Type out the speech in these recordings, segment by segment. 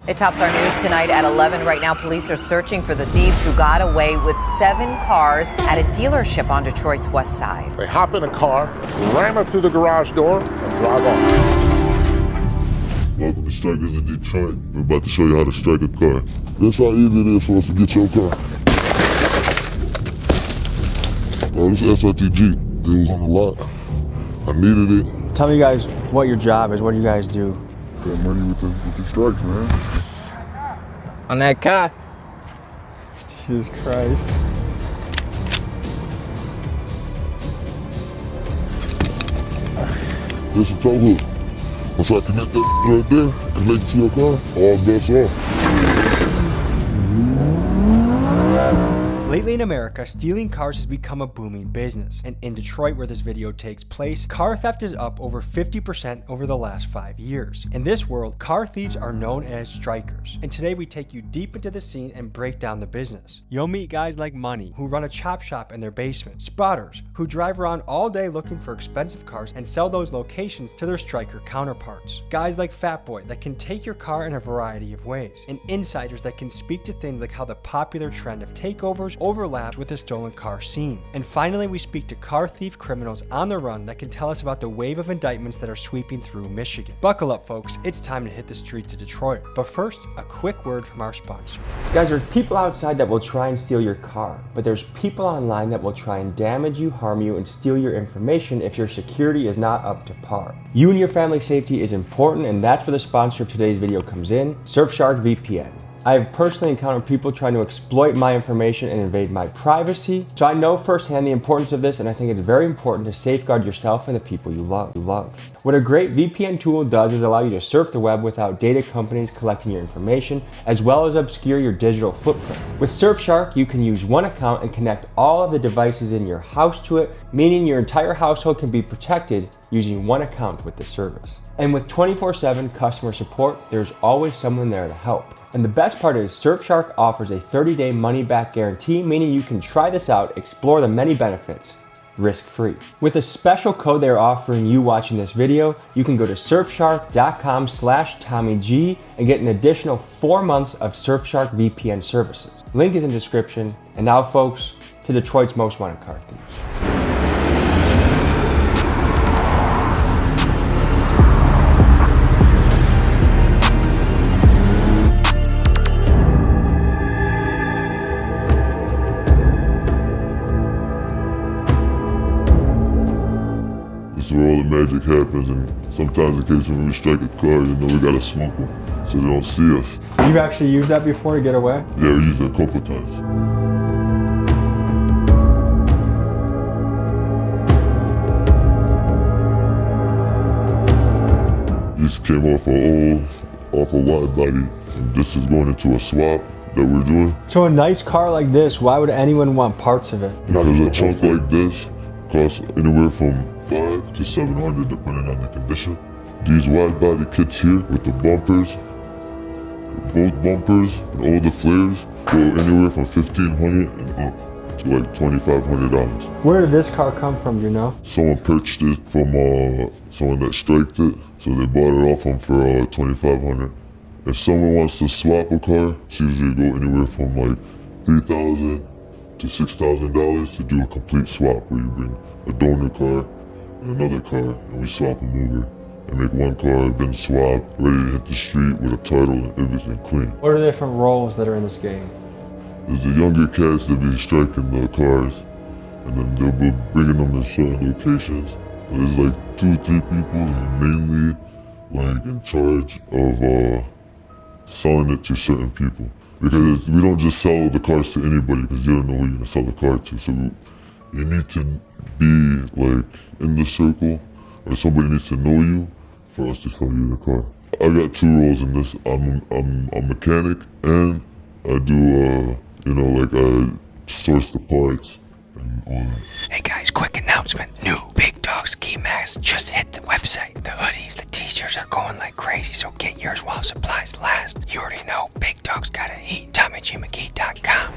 It tops our news tonight at 11. Right now, police are searching for the thieves who got away with 7 cars at a dealership on Detroit's west side. They hop in a car, ram it through the garage door, and drive off. Welcome to Strikers in Detroit. We're about to show you how to strike a car. That's how easy it is for us to get your car. Oh, this is SRTG. It was on the lot. I needed it. Tell me guys what your job is. What do you guys do? Got money with the strikes, man. On that car. Jesus Christ. This is a tow hook. Once I connect that right there, connect to your car, all bets off. Lately in America, stealing cars has become a booming business. And in Detroit, where this video takes place, car theft is up over 50% over the last 5 years. In this world, car thieves are known as strikers. And today we take you deep into the scene and break down the business. You'll meet guys like Money, who run a chop shop in their basement. Spotters, who drive around all day looking for expensive cars and sell those locations to their striker counterparts. Guys like Fat Boy that can take your car in a variety of ways. And insiders that can speak to things like how the popular trend of takeovers overlaps with the stolen car scene. And finally, we speak to car thief criminals on the run that can tell us about the wave of indictments that are sweeping through Michigan. Buckle up, folks. It's time to hit the streets of Detroit. But first, a quick word from our sponsor. Guys, there's people outside that will try and steal your car, but there's people online that will try and damage you, harm you, and steal your information if your security is not up to par. You and your family's safety is important, and that's where the sponsor of today's video comes in, Surfshark VPN. I have personally encountered people trying to exploit my information and invade my privacy, so I know firsthand the importance of this, and I think it's very important to safeguard yourself and the people you love. What a great VPN tool does is allow you to surf the web without data companies collecting your information, as well as obscure your digital footprint. With Surfshark, you can use one account and connect all of the devices in your house to it, meaning your entire household can be protected using one account with the service. And with 24/7 customer support, there's always someone there to help. And the best part is Surfshark offers a 30-day money-back guarantee, meaning you can try this out, explore the many benefits, risk-free. With a special code they're offering you watching this video, you can go to surfshark.com/TommyG and get an additional 4 months of Surfshark VPN services. Link is in the description. And now, folks, to Detroit's most wanted car thieves. This is where all the magic happens, and sometimes in case when we strike a car, you know we gotta smoke them so they don't see us. You've actually used that before to get away? Yeah, we used it a couple times. This came off a wide body, and this is going into a swap that we're doing. So a nice car like this, why would anyone want parts of it? Because a chunk like this costs anywhere from $500 to $700 depending on the condition. These wide body kits here with the bumpers, both bumpers and all the flares go anywhere from $1,500 and up to like $2,500. Where did this car come from, do you know? Someone purchased it from someone that striked it, so they bought it off them for $2,500. If someone wants to swap a car, it's usually go anywhere from like $3,000 to $6,000 to do a complete swap, where you bring a donor car and another car, and we swap them over and make one car, then swap, ready to hit the street with a title and everything clean. What are the different roles that are in this game? There's the younger cats that be striking the cars, and then they'll be bringing them to certain locations. There's like 2 or 3 people who are mainly like in charge of selling it to certain people. Because we don't just sell the cars to anybody, because you don't know who you're gonna sell the car to. So you need to be like in the circle, or somebody needs to know you for us to sell you the car. I got 2 roles in this. I'm a mechanic, and I do I source the parts and all that. Hey guys, quick announcement. New Big Dog ski masks just hit the website. The hoodies, the t-shirts are going like crazy, so get yours while supplies last. You already know, Big Dog's gotta eat. TommyGMcGee.com.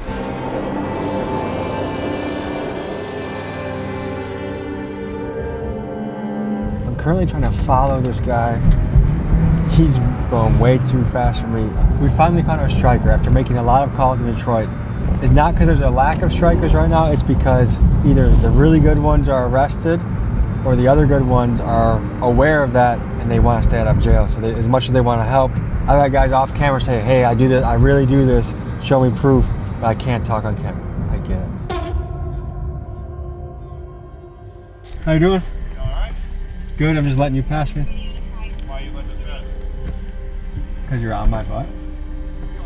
I'm currently trying to follow this guy. He's going way too fast for me. We finally found our striker after making a lot of calls in Detroit. It's not because there's a lack of strikers right now, it's because either the really good ones are arrested or the other good ones are aware of that and they want to stay out of jail. So as much as they want to help, I've had guys off camera say, hey, I do this, I really do this, show me proof, but I can't talk on camera. I get it. How you doing? You alright? Good, I'm just letting you pass me. Why are you letting us pass? Because you're on my butt.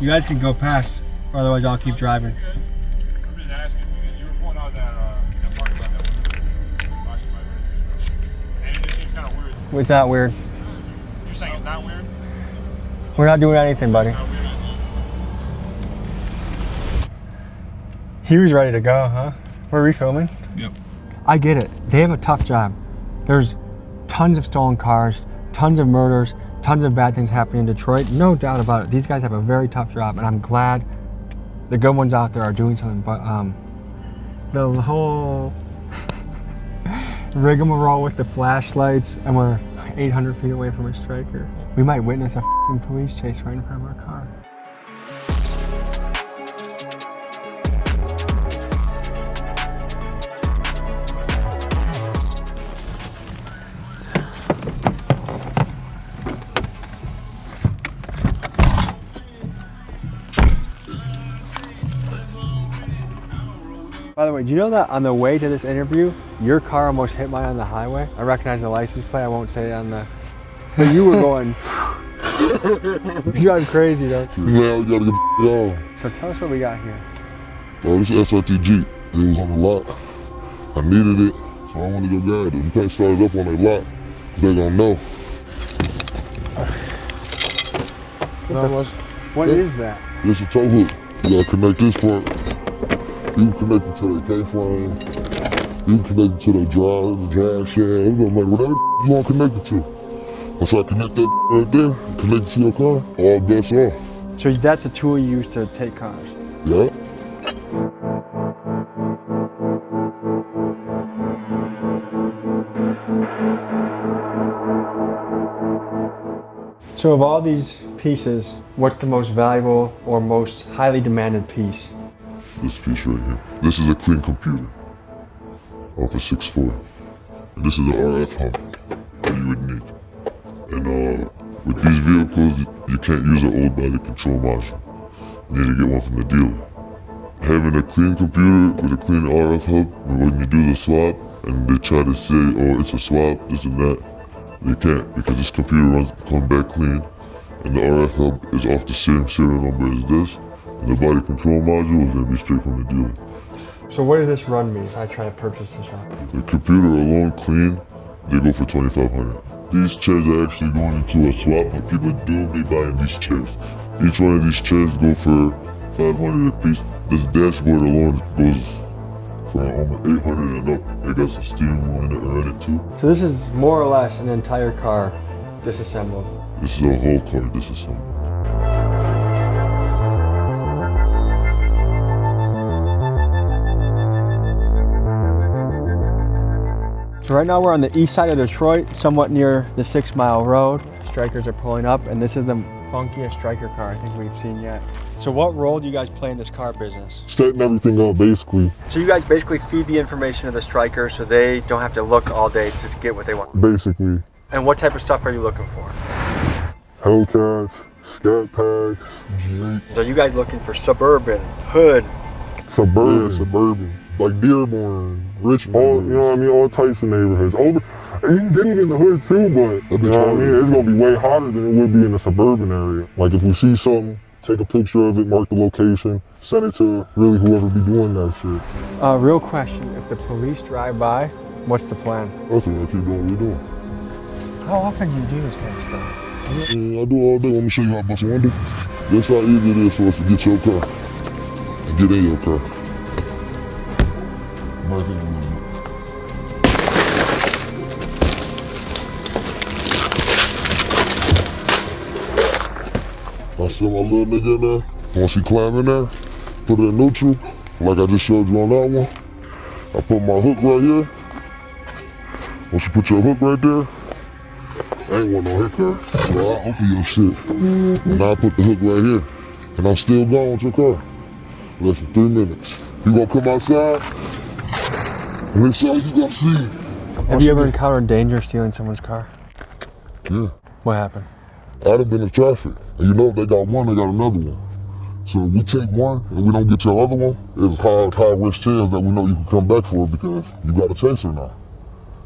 You guys can go past, or otherwise I'll keep driving. I'm just asking because you were pulling out that parking lot that was occupied right there. And it just seems kind of weird. It's not weird. You're saying it's not weird? We're not doing anything, buddy. Not weird. He was ready to go, huh? Were we filming? Yep. I get it. They have a tough job. There's tons of stolen cars, tons of murders, tons of bad things happening in Detroit. No doubt about it. These guys have a very tough job, and I'm glad the good ones out there are doing something. But the whole rigmarole with the flashlights, and we're 800 feet away from a striker. We might witness a f***ing police chase right in front of our car. By the way, do you know that on the way to this interview, your car almost hit mine on the highway? I recognize the license plate, I won't say it on the... But you were going... You're driving crazy though. Yeah, we gotta get on. So tell us what we got here. Oh, this is SRT Jeep. It was on the lot. I needed it, so I wanted to go grab it. You can't start it up on their lot, 'cause they gonna know. What is that? This is a tow hook. You gotta connect this part. You can connect it to their K-frame. You can connect it to their drive shaft, like whatever you want to connect it to. Once I connect that right there, connect it to your car, all bets off. So that's a tool you use to take cars? Yeah. So of all these pieces, what's the most valuable or most highly demanded piece? This piece right here. This is a clean computer off a 6.4. And this is the RF hub that you would need. And with these vehicles, you can't use an old body control module. You need to get one from the dealer. Having a clean computer with a clean RF hub, and when you do the swap, and they try to say, oh, it's a swap, this and that, they can't, because this computer comes back clean, and the RF hub is off the same serial number as this, and the body control module is going to be straight from the dealer. So what does this run me if I try to purchase this one? The computer alone clean, they go for $2,500. These chairs are actually going into a swap, but people do be buying these chairs. Each one of these chairs go for $500 a piece. This dashboard alone goes for almost $800 and up. It got some steering wheel in it already too. So this is more or less an entire car disassembled. This is a whole car disassembled. So right now we're on the east side of Detroit, somewhat near the 6 Mile Road. Strikers are pulling up, and this is the funkiest striker car I think we've seen yet. So what role do you guys play in this car business? Setting everything up basically. So you guys basically feed the information to the strikers so they don't have to look all day to just get what they want. Basically. And what type of stuff are you looking for? Hellcats, scat packs, So you guys looking for suburban, hood? suburban. Yeah, suburban. Like Dearborn, Richmond. All, you know what I mean? All types of neighborhoods. And you can get it in the hood too, but you know what I mean? It's gonna be way hotter than it would be in the suburban area. Like if we see something, take a picture of it, mark the location, send it to really whoever be doing that shit. Real question, if the police drive by, what's the plan? That's what I keep doing what we're doing. How often do you do this kind of stuff? Yeah, I do all day. Let me show you how much I want to do. That's how easy it is for us to get your car and get in your car. Mark it a little bit. I send my little nigga in there. Once he climb in there, put it in neutral, like I just showed you on that one. I put my hook right here. Once you put your hook right there, I ain't want no hit car, so I open your shit. And I put the hook right here. And I'm still going with your car. Less than 3 minutes. You gonna come outside? And inside you gonna see. Have you ever encountered danger stealing someone's car? Yeah. What happened? I'd have been in traffic. And you know if they got one, they got another one. So if we take one and we don't get your other one, it's high risk chance that we know you can come back for it because you got a chaser now.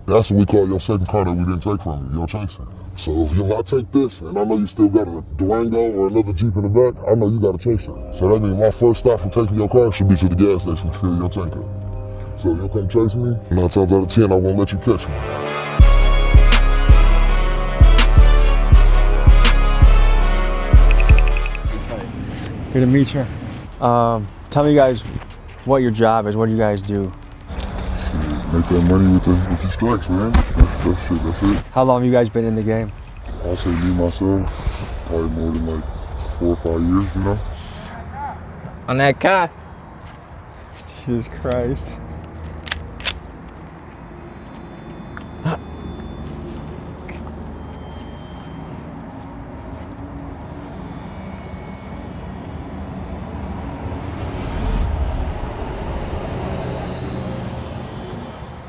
That's what we call your second car that we didn't take from you, your chaser. So if I take this and I know you still got a Durango or another Jeep in the back, I know you got a chaser. So that means my first stop from taking your car should be to the gas station to fill your tank up. So you'll come chase me, 9 times out of 10 I won't let you catch me. Good to meet you. Tell me guys what your job is. What do you guys do? Make that money with the strikes, man. That's it. How long have you guys been in the game? I'll say me, myself, probably more than like 4 or 5 years, you know? On that car. Jesus Christ.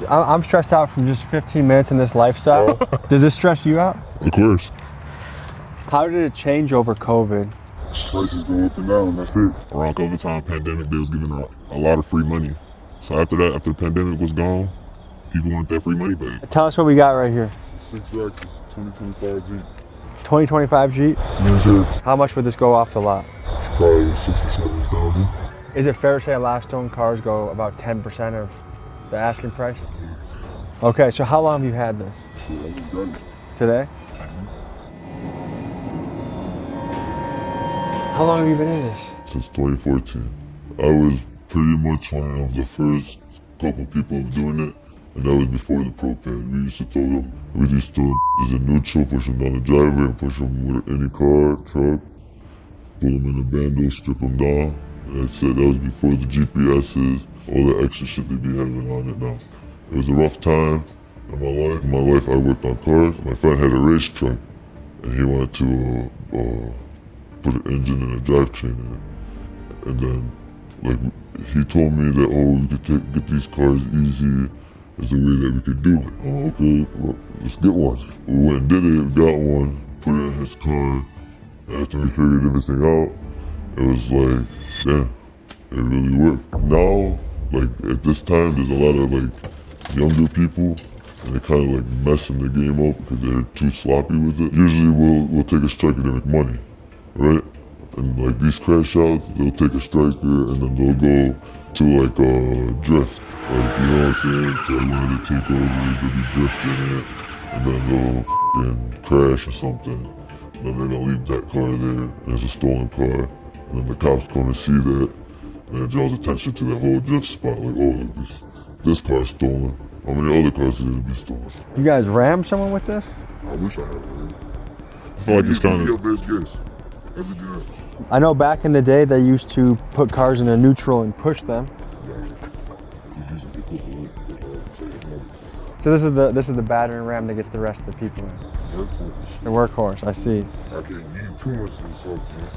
I'm stressed out from just 15 minutes in this lifestyle. Does this stress you out? Of course. How did it change over COVID? Prices go up and down, that's it. Around COVID time, pandemic, they was giving out a lot of free money. So after that, after the pandemic was gone, people want that free money back. Tell us what we got right here. 6 Axis, 2025 Jeep. 2025 Jeep? Yes, sir. How much would this go off the lot? It's probably 67,000. Is it fair to say last owned cars go about 10% of the asking price? Okay, so how long have you had this? I just got it. Today? How long have you been in this? Since 2014. I was pretty much one of the first couple people doing it, and that was before the propane. We used to throw them, we just throw them as a neutral, push them down the driveway, and push them with any car, truck, put them in a bando, strip them down. And I said that was before the GPSs, all the extra shit they be having on it now. It was a rough time in my life. In my life, I worked on cars. My friend had a race truck, and he wanted to put an engine and a drivetrain in it. And then, like, he told me that, oh, we could get these cars easy. Is the way that we could do it. Oh, okay, well, let's get one. We went and did it, got one, put it in his car. After we figured everything out, it was like, damn, it really worked. Now, like, at this time, there's a lot of, like, younger people, and they're kind of, like, messing the game up because they're too sloppy with it. Usually, we'll take a striker to make money, right? And, like, these crash outs, they'll take a striker, and then they'll go to, like, a drift. Like, you know what I'm saying? To like one of the takeovers, they'll be drifting it, and then they'll crash or something. And then they're gonna leave that car there, and it's a stolen car. And then the cops come and see that, and it draws attention to that whole drift spot. Like, oh, this car's stolen. How many other cars did it be stolen? You guys rammed someone with this? I wish I had. I feel like it's kind of your best guess. Every day. I know back in the day they used to put cars in a neutral and push them. So this is the battering ram that gets the rest of the people in. Workhorse. The workhorse, I see. I can't use too much of this stuff, man.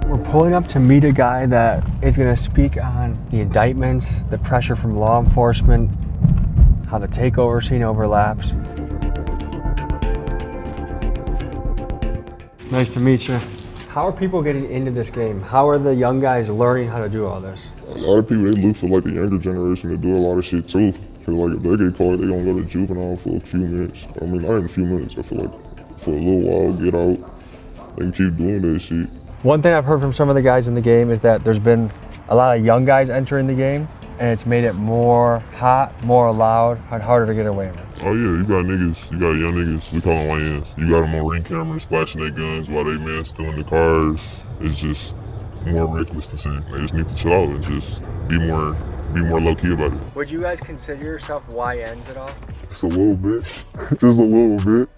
We're pulling up to meet a guy that is going to speak on the indictments, the pressure from law enforcement, how the takeover scene overlaps. Nice to meet you. How are people getting into this game? How are the young guys learning how to do all this? A lot of people, they look for like the younger generation to do a lot of shit too. Cause like if they get caught, they gonna go to juvenile for a few minutes. I mean, not in a few minutes, I feel like for a little while, get out, they can keep doing that shit. One thing I've heard from some of the guys in the game is that there's been a lot of young guys entering the game, and it's made it more hot, more loud, and harder to get away with. Oh yeah, you got niggas, you got young niggas, we call them YNs. You got them on ring cameras flashing their guns while they man stealing the cars. It's just more reckless to say. They just need to chill out and just be more low key about it. Would you guys consider yourself YNs at all? Just a little bit, just a little bit.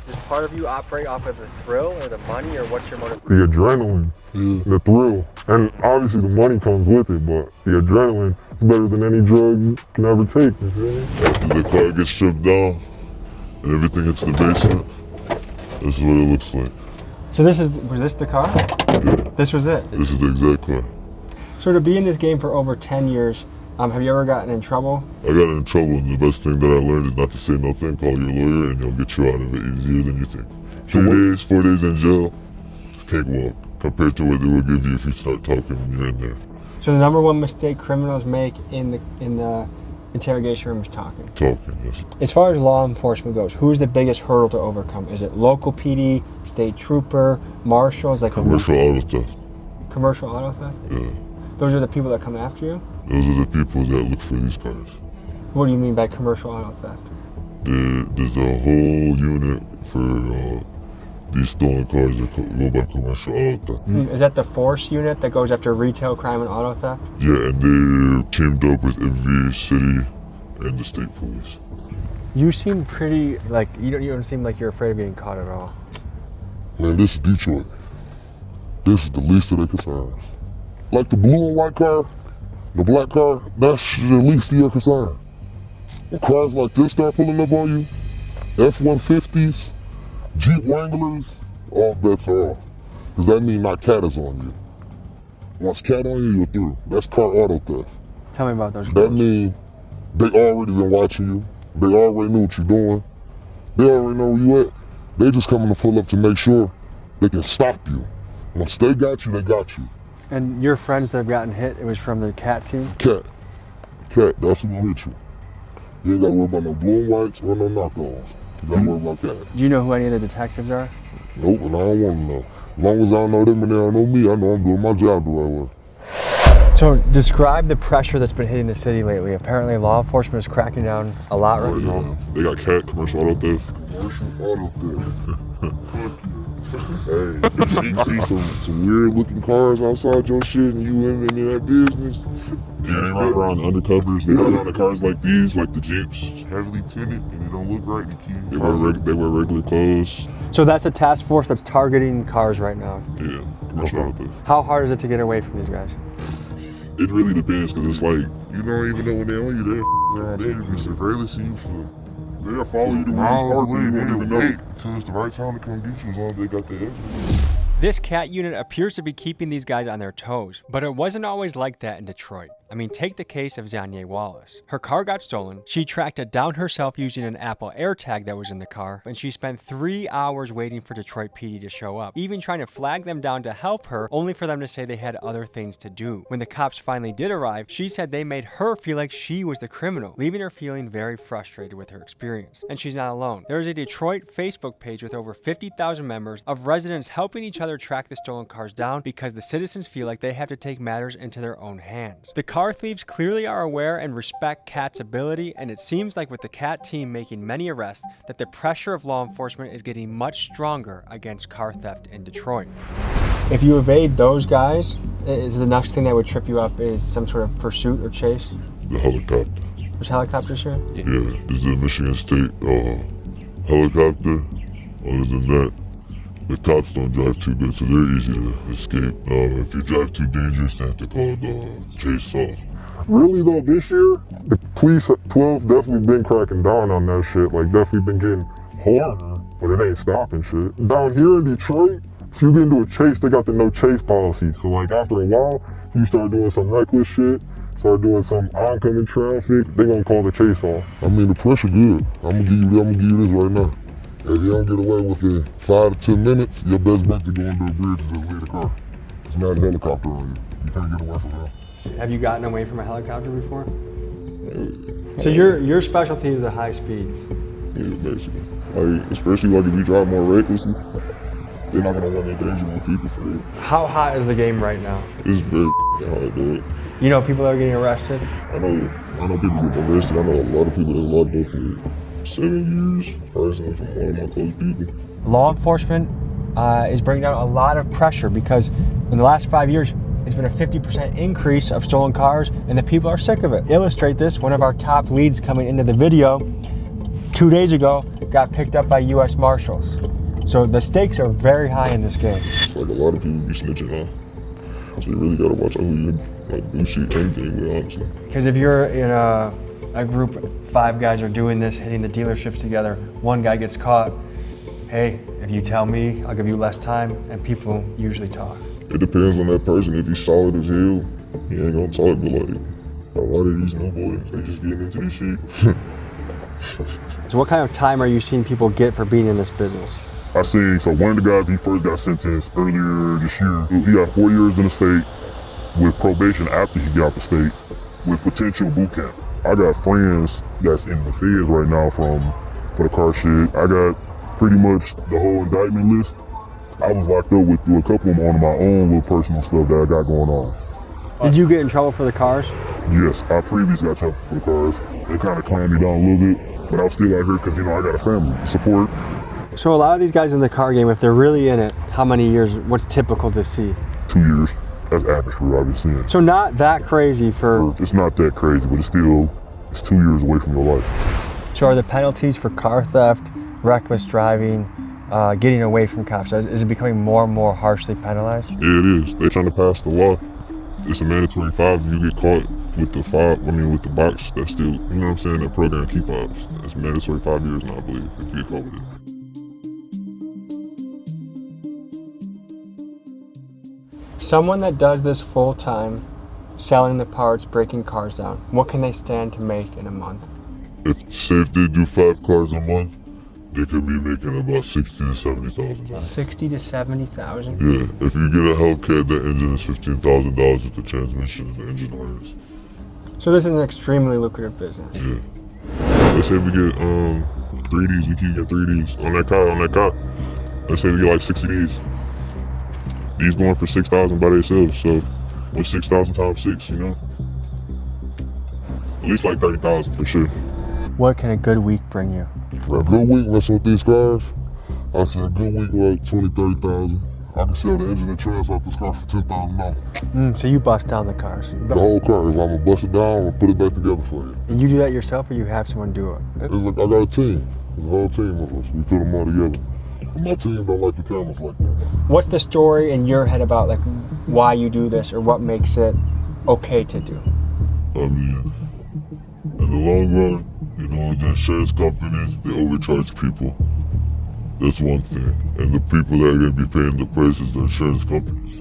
Does part of you operate off of the thrill or the money, or what's your motive? The adrenaline, the thrill. And obviously the money comes with it, but the adrenaline is better than any drug you can ever take, you feel me? After the car gets stripped down and everything hits the basement, this is what it looks like. So was this the car? Yeah. This was it? This is the exact car. So to be in this game for over 10 years, have you ever gotten in trouble? I got in trouble, and the best thing that I learned is not to say nothing. Call your lawyer, and they'll get you out of it easier than you think. 4 days in jail, cakewalk, compared to what they will give you if you start talking when you're in there. So the number one mistake criminals make in the interrogation room is talking. Talking, yes. As far as law enforcement goes, who's the biggest hurdle to overcome? Is it local PD, state trooper, marshals? Like Commercial auto theft. Commercial auto theft? Yeah. Those are the people that come after you? Those are the people that look for these cars. What do you mean by commercial auto theft? There's a whole unit for these stolen cars that go by commercial auto theft. Is that the force unit that goes after retail crime and auto theft? Yeah, and they're teamed up with every city and the state police. You seem pretty, like, you don't seem like you're afraid of getting caught at all. Man, this is Detroit. This is the least of their concerns. Like the blue and white car, the black car, that's the least of your concern. When cars like this start pulling up on you, F-150s, Jeep Wranglers, all bets are off. Because that means not cat is on you. Once cat on you, you're through. That's car auto theft. Tell me about those That cars. means they already been watching you. They already know what you're doing. They already know where you at. They just coming to pull up to make sure they can stop you. Once they got you, they got you. And your friends that have gotten hit, it was from the CAT team? Cat, that's who gonna hit you. You ain't gotta worry about no blue and whites or no knockoffs. You gotta worry about cat. Do you know who any of the detectives are? Nope, and I don't wanna know. As long as I don't know them and they don't know me, I know I'm doing my job the right way. So describe the pressure that's been hitting the city lately. Apparently law enforcement is cracking down a lot right now. They got cat, commercial auto theft. Commercial auto theft. Hey, you see some weird looking cars outside your shit and you in that business? Yeah, they ride around undercovers. They ride around the cars like these, like the Jeeps. Heavily tinted and they don't look right. They wear regular clothes. So that's the task force that's targeting cars right now. Yeah, commercial auto theft. How hard is it to get away from these guys? It really depends, because it's like, you don't even know when they're on you. They're surveillance you for. They'll follow you to miles away. You won't even know until it's the right time to come get you, as long as they got the evidence. This CAT unit appears to be keeping these guys on their toes, but it wasn't always like that in Detroit. I mean, take the case of Zanya Wallace. Her car got stolen, she tracked it down herself using an Apple AirTag that was in the car, and she spent 3 hours waiting for Detroit PD to show up, even trying to flag them down to help her, only for them to say they had other things to do. When the cops finally did arrive, she said they made her feel like she was the criminal, leaving her feeling very frustrated with her experience. And she's not alone. There is a Detroit Facebook page with over 50,000 members of residents helping each other track the stolen cars down because the citizens feel like they have to take matters into their own hands. The car thieves clearly are aware and respect CAT's ability, and it seems like with the CAT team making many arrests that the pressure of law enforcement is getting much stronger against car theft in Detroit. If you evade those guys, is the next thing that would trip you up is some sort of pursuit or chase? The helicopter. There's helicopters here? Yeah, this is the Michigan State helicopter. Other than that, the cops don't drive too good, so they're easy to escape. If you drive too dangerous, they have to call the chase off. Really though, this year, the police at 12 definitely been cracking down on that shit. Like, definitely been getting harder, but it ain't stopping shit. Down here in Detroit, if you get into a chase, they got the no chase policy. So like after a while, if you start doing some reckless shit, start doing some oncoming traffic, they gonna call the chase off. I mean, the pressure good. I'm gonna give you this right now. If you don't get away within 5 to 10 minutes, your best bet to go under a bridge and just leave the car. It's not a helicopter on you. You can't get away from that. Have you gotten away from a helicopter before? So your specialty is the high speeds. Yeah, basically. Like, especially like if you drive more recklessly, they're not gonna want to endanger more people for it. How hot is the game right now? It's very hard, dude. You know people that are getting arrested? I know people get arrested. I know a lot of people that's locked up for 7 years. Personally, from one of my close people. Law enforcement is bringing down a lot of pressure because in the last 5 years, it's been a 50% increase of stolen cars and the people are sick of it. To illustrate this, one of our top leads coming into the video 2 days ago got picked up by US Marshals. So the stakes are very high in this game. It's like a lot of people be snitching, huh? So you really gotta watch out who you like do shit anything with, honestly. Because if you're in a group, 5 guys are doing this, hitting the dealerships together, 1 guy gets caught, hey, if you tell me, I'll give you less time, and people usually talk. It depends on that person. If he's solid as hell, he ain't gonna talk, but like, a lot of these new boys, they just getting into this shit. So what kind of time are you seeing people get for being in this business? I seen, so one of the guys, he first got sentenced earlier this year. He got 4 years in the state with probation after he got out the state with potential boot camp. I got friends that's in the feds right now for the car shit. I got pretty much the whole indictment list. I was locked up with a couple of them on my own little personal stuff that I got going on. Did you get in trouble for the cars? Yes, I previously got trouble for the cars. They kind of calmed me down a little bit, but I was still out here because, you know, I got a family to support. So a lot of these guys in the car game, if they're really in it, how many years, what's typical to see? 2 years. That's average for what I've been seeing. So not that crazy for... It's not that crazy, but it's 2 years away from your life. So are the penalties for car theft, reckless driving, getting away from cops, is it becoming more and more harshly penalized? Yeah, it is. They're trying to pass the law. It's a mandatory 5 if you get caught with the 5, with the box, that's still, you know what I'm saying, that program keep 5s. It's mandatory 5 years now, I believe, if you get caught with it. Someone that does this full time, selling the parts, breaking cars down, what can they stand to make in a month? Say if they do 5 cars a month, they could be making about $60,000 to $70,000. $60,000 to $70,000? Yeah, if you get a Hellcat, that engine is $15,000 with the transmission and the engine irons. So this is an extremely lucrative business. Yeah. Let's say we get 3Ds, we keep getting 3Ds on that car. Let's say we get like 60 Ds. These going for $6,000 by themselves, so what's 6,000 times 6, you know? At least like 30,000 for sure. What can a good week bring you? A good week messing with these cars, I say a good week like 20,000, 30,000. I can sell the engine and trans off this car for $10,000. So you bust down the cars? The whole car, if I'm gonna bust it down, I'll put it back together for you. And you do that yourself or you have someone do it? It's like I got a team. There's a whole team of us. We put them all together. But my team don't like the cameras like that. What's the story in your head about like why you do this or what makes it okay to do? I mean, in the long run, you know, the insurance companies, they overcharge people. That's one thing. And the people that are going to be paying the price is the insurance companies,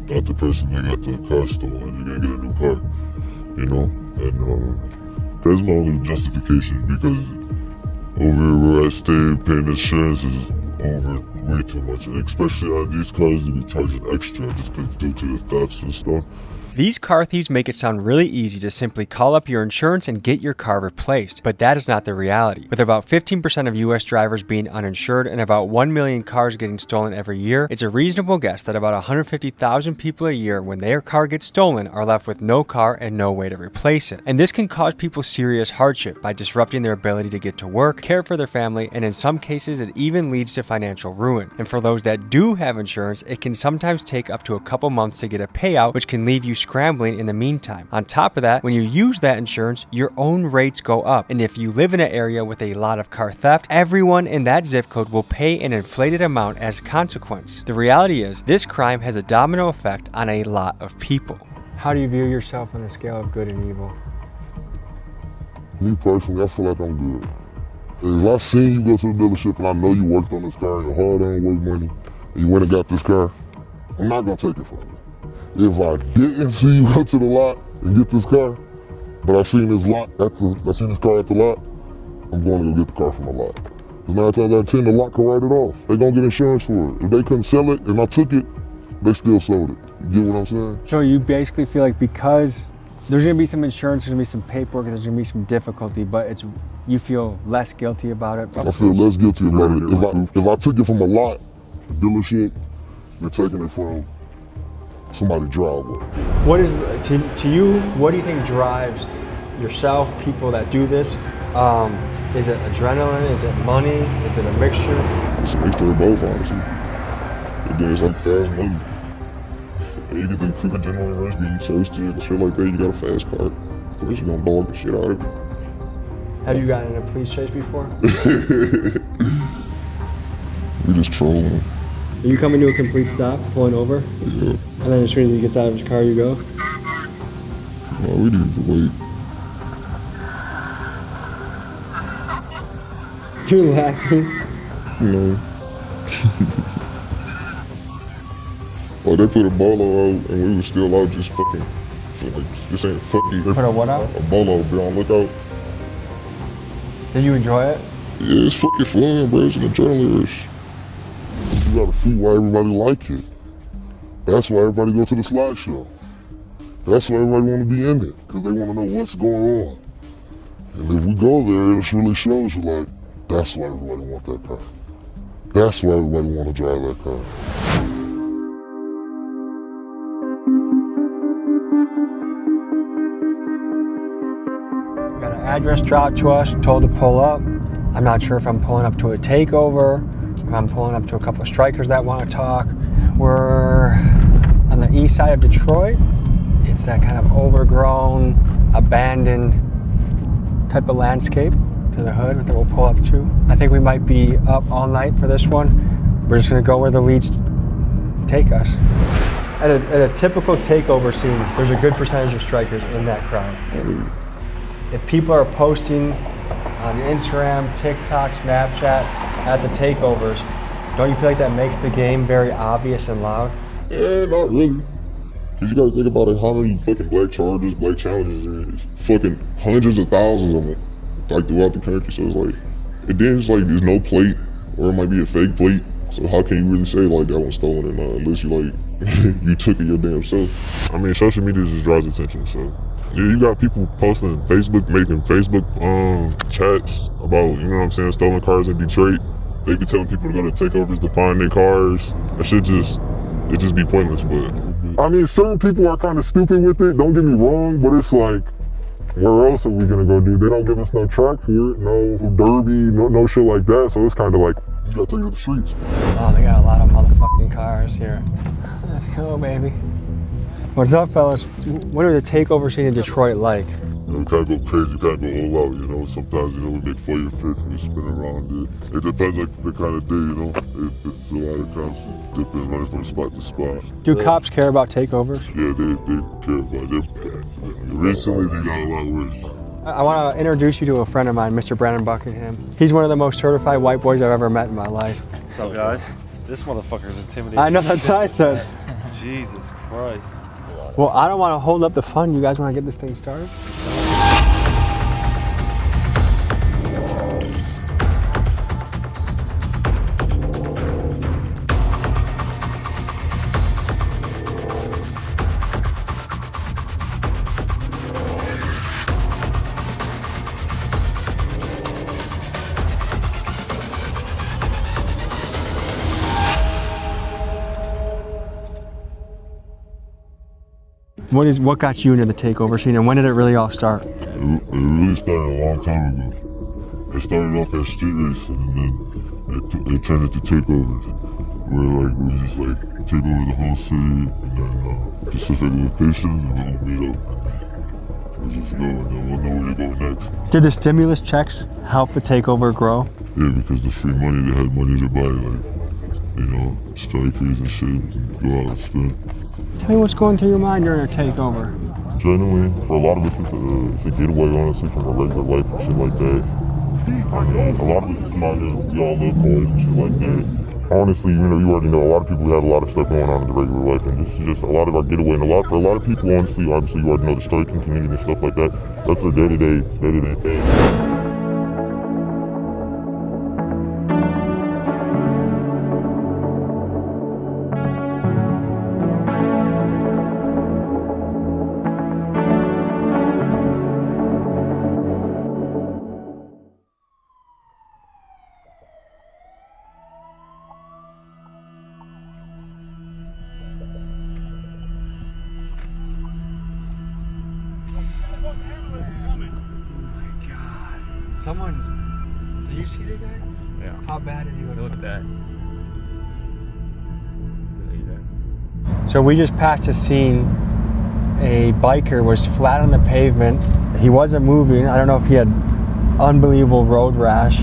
not the person that got the car stolen and they're going to get a new car, you know? And there's no other justification because over where I stay, paying insurance is over way too much. And especially on these cars, they be charging extra just because due to the thefts and stuff. These car thieves make it sound really easy to simply call up your insurance and get your car replaced, but that is not the reality. With about 15% of US drivers being uninsured and about 1 million cars getting stolen every year, it's a reasonable guess that about 150,000 people a year, when their car gets stolen, are left with no car and no way to replace it. And this can cause people serious hardship by disrupting their ability to get to work, care for their family, and in some cases it even leads to financial ruin. And for those that do have insurance, it can sometimes take up to a couple months to get a payout, which can leave you scrambling in the meantime. On top of that, when you use that insurance, your own rates go up. And if you live in an area with a lot of car theft, everyone in that zip code will pay an inflated amount as a consequence. The reality is, this crime has a domino effect on a lot of people. How do you view yourself on the scale of good and evil? Me personally, I feel like I'm good. If I seen you go to the dealership and I know you worked on this car, your hard-earned work money, and you went and got this car, I'm not gonna take it from you. If I didn't see you go to the lot and get this car, but I seen this car at the lot, I'm going to go get the car from the lot. Because 9 times out of 10, the lot can write it off. They gonna get insurance for it. If they couldn't sell it and I took it, they still sold it. You get what I'm saying? So you basically feel like because there's gonna be some insurance, there's gonna be some paperwork, there's gonna be some difficulty, but you feel less guilty about it? I feel less guilty about it. If I took it from a lot, a dealership, they're taking it from somebody driveway. What is, to you, what do you think drives yourself, people that do this? Is it adrenaline? Is it money? Is it a mixture? It's a mixture of both, honestly. And then it's like fast money. And you get the quick adrenaline rush, getting thirsty and shit like that, you got a fast car. Of course you're gonna dog the shit out of it. Have you gotten in a police chase before? We just trolling. Are you coming to a complete stop, pulling over? Yeah. And then as soon as he gets out of his car, you go? No, we didn't even wait. You're laughing. No. Well, they put a bolo out and we were still out just fucking. So like, this ain't fucking. Put a what out? A bolo, be on lookout. Did you enjoy it? Yeah, it's fucking fun, bro. It's an adrenaline rush. You gotta see why everybody like it. That's why everybody go to the slideshow. That's why everybody wanna be in it, because they wanna know what's going on. And if we go there, it really shows you like, that's why everybody want that car. That's why everybody wanna drive that car. We got an address dropped to us, told to pull up. I'm not sure if I'm pulling up to a takeover, if I'm pulling up to a couple of strikers that want to talk. We're on the east side of Detroit. It's that kind of overgrown, abandoned type of landscape to the hood that we'll pull up to. I think we might be up all night for this one. We're just gonna go where the leads take us. At a typical takeover scene, there's a good percentage of strikers in that crowd. If people are posting on Instagram, TikTok, Snapchat at the takeovers, don't you feel like that makes the game very obvious and loud? Yeah, not really. Cause you gotta think about it, how many fucking black charges, black challenges there is. Fucking hundreds of thousands of them, like throughout the country. So it's like, and then it's like there's no plate, or it might be a fake plate. So how can you really say like that one's stolen or not, unless you like, you took it your damn self. I mean, social media just draws attention, so. Yeah, you got people posting Facebook, making Facebook chats about, you know what I'm saying, stolen cars in Detroit. They be telling people to go to takeovers to find their cars. That shit just be pointless, but. I mean, certain people are kind of stupid with it, don't get me wrong, but it's like, where else are we gonna go do? They don't give us no track for it, no derby, no shit like that, so it's kind of like, you gotta take it to the streets. Oh, they got a lot of motherfucking cars here. Let's go, baby. What's up, fellas? What are the takeover scene in Detroit like? You know, we can't go crazy, can't go all out, you know. Sometimes, you know, we make fire pits and we spin around it. It depends like the kind of day, you know. If it's a lot of cops dipping, running from spot to spot. Do cops care about takeovers? Yeah, they care about it. Recently, they got a lot worse. I want to introduce you to a friend of mine, Mr. Brandon Buckingham. He's one of the most certified white boys I've ever met in my life. What's up, guys? This motherfucker's intimidating. I know, that's what I said. Jesus Christ. Well, I don't want to hold up the fun. You guys want to get this thing started? What got you into the takeover scene, and when did it really all start? It really started a long time ago. It started off as street racing, and then it turned into takeovers, where like we just like take over the whole city, and then specific locations, and we'll meet up, and we'll just go, and then we'll know where to go next. Did the stimulus checks help the takeover grow? Yeah, because the free money, they had money to buy like, you know, strikers and shit, and go out and spend. Tell me what's going through your mind during a takeover. Generally, for a lot of us, it's a getaway, honestly, from a regular life and shit like that. I mean, a lot of us just come out here, we all live boys and shit like that. Honestly, you know, you already know, a lot of people have a lot of stuff going on in the regular life, and this is just a lot of our getaway. And for a lot of people, honestly, obviously, you already know the striking community and stuff like that. That's their day-to-day thing. Someone's. Did you see the guy? Yeah. How bad did he look? Look at that. So we just passed a scene. A biker was flat on the pavement. He wasn't moving. I don't know if he had unbelievable road rash.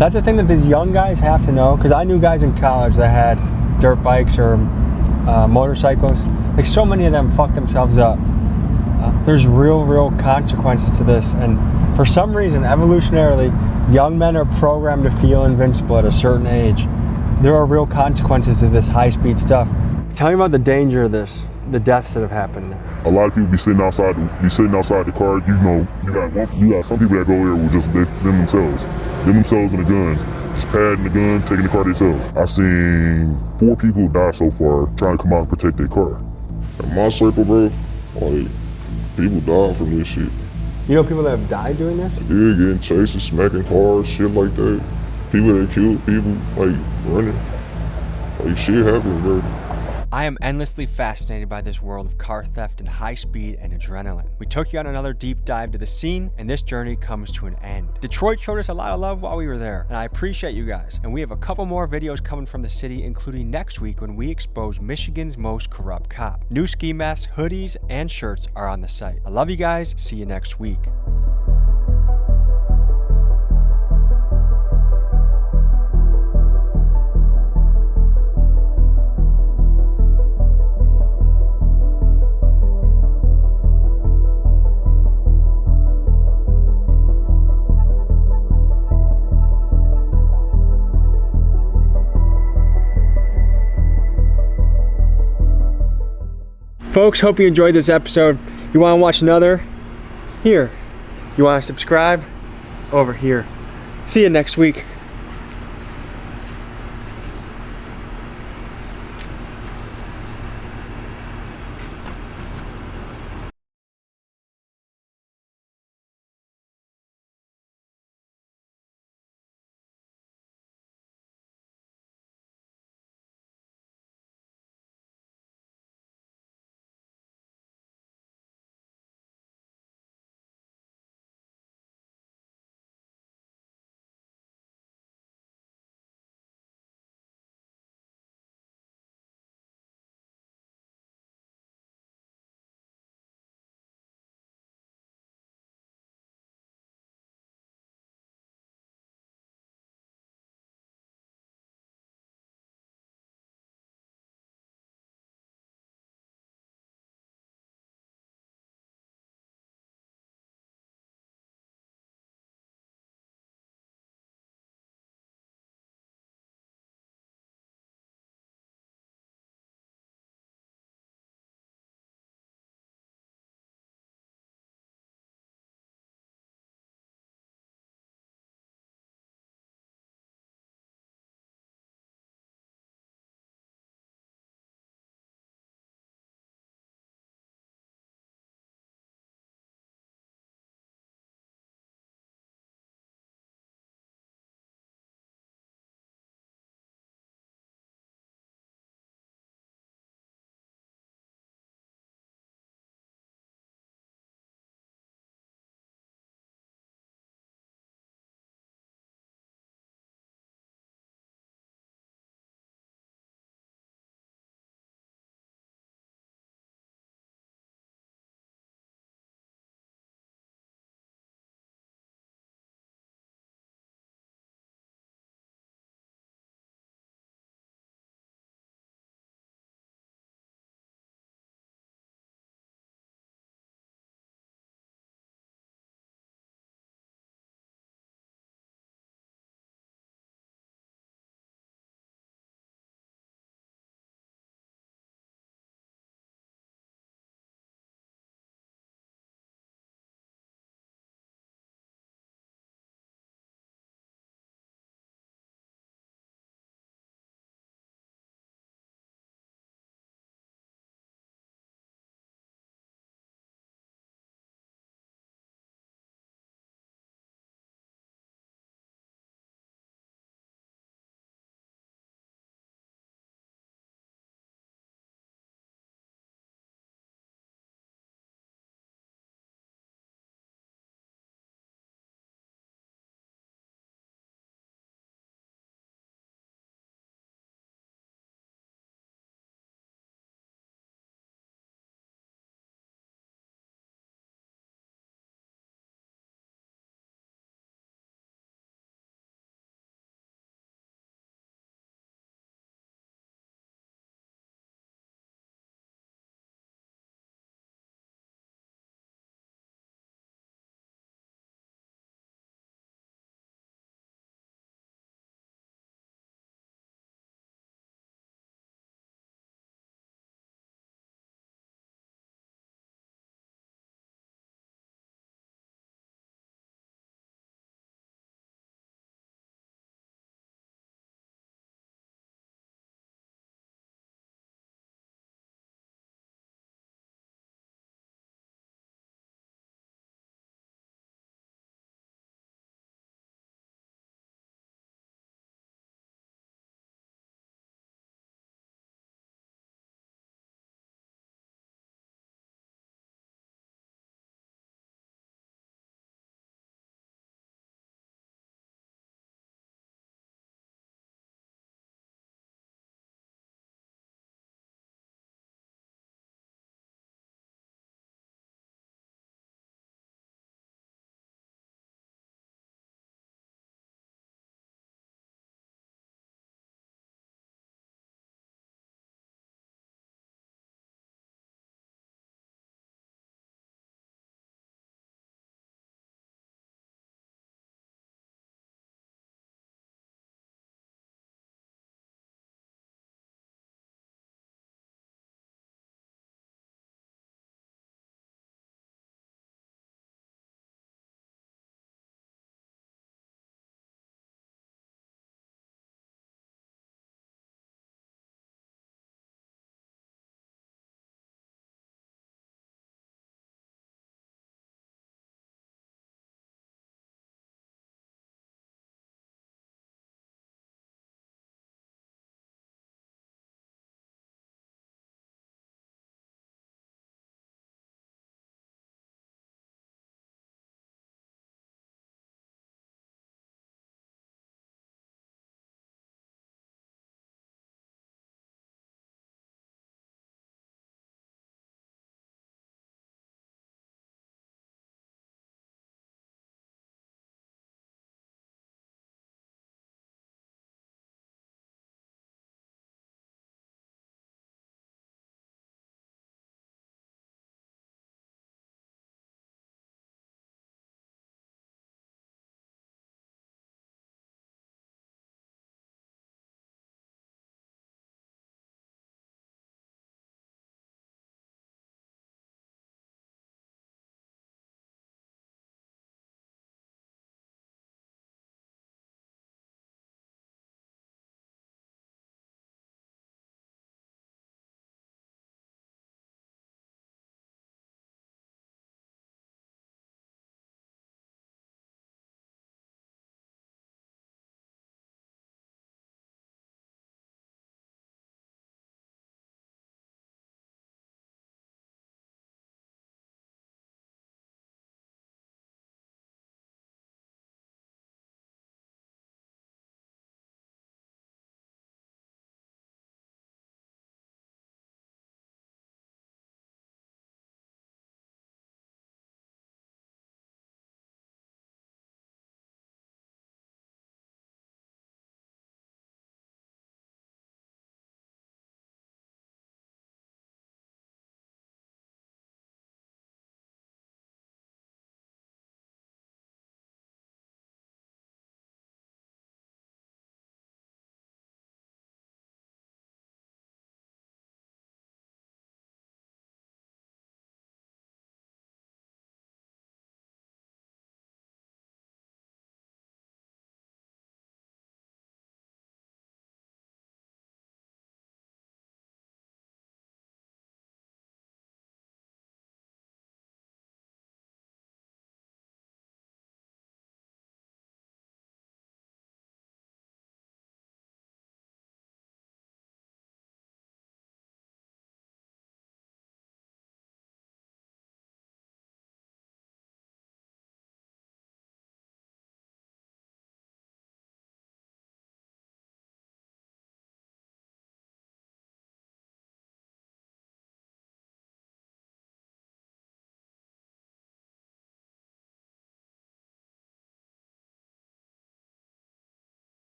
That's the thing that these young guys have to know, because I knew guys in college that had dirt bikes or motorcycles. Like, so many of them fucked themselves up. There's real consequences to this, and for some reason, evolutionarily, young men are programmed to feel invincible at a certain age. There are real consequences to this high-speed stuff. Tell me about the danger of this, the deaths that have happened there. A lot of people be sitting outside the car. You know, you got some people that go there with just themselves and a gun, just padding the gun, taking the car themselves. I've seen 4 people die so far trying to come out and protect their car. In my circle, bro, like, people die from this shit. You know people that have died doing this? Yeah, getting chased and smacking cars, shit like that. People that killed people, like, running. Like, shit happens, bro. I am endlessly fascinated by this world of car theft and high speed and adrenaline. We took you on another deep dive to the scene, and this journey comes to an end. Detroit showed us a lot of love while we were there, and I appreciate you guys. And we have a couple more videos coming from the city, including next week when we expose Michigan's most corrupt cop. New ski masks, hoodies, and shirts are on the site. I love you guys. See you next week. Folks, hope you enjoyed this episode. You want to watch another? Here. You want to subscribe? Over here. See you next week.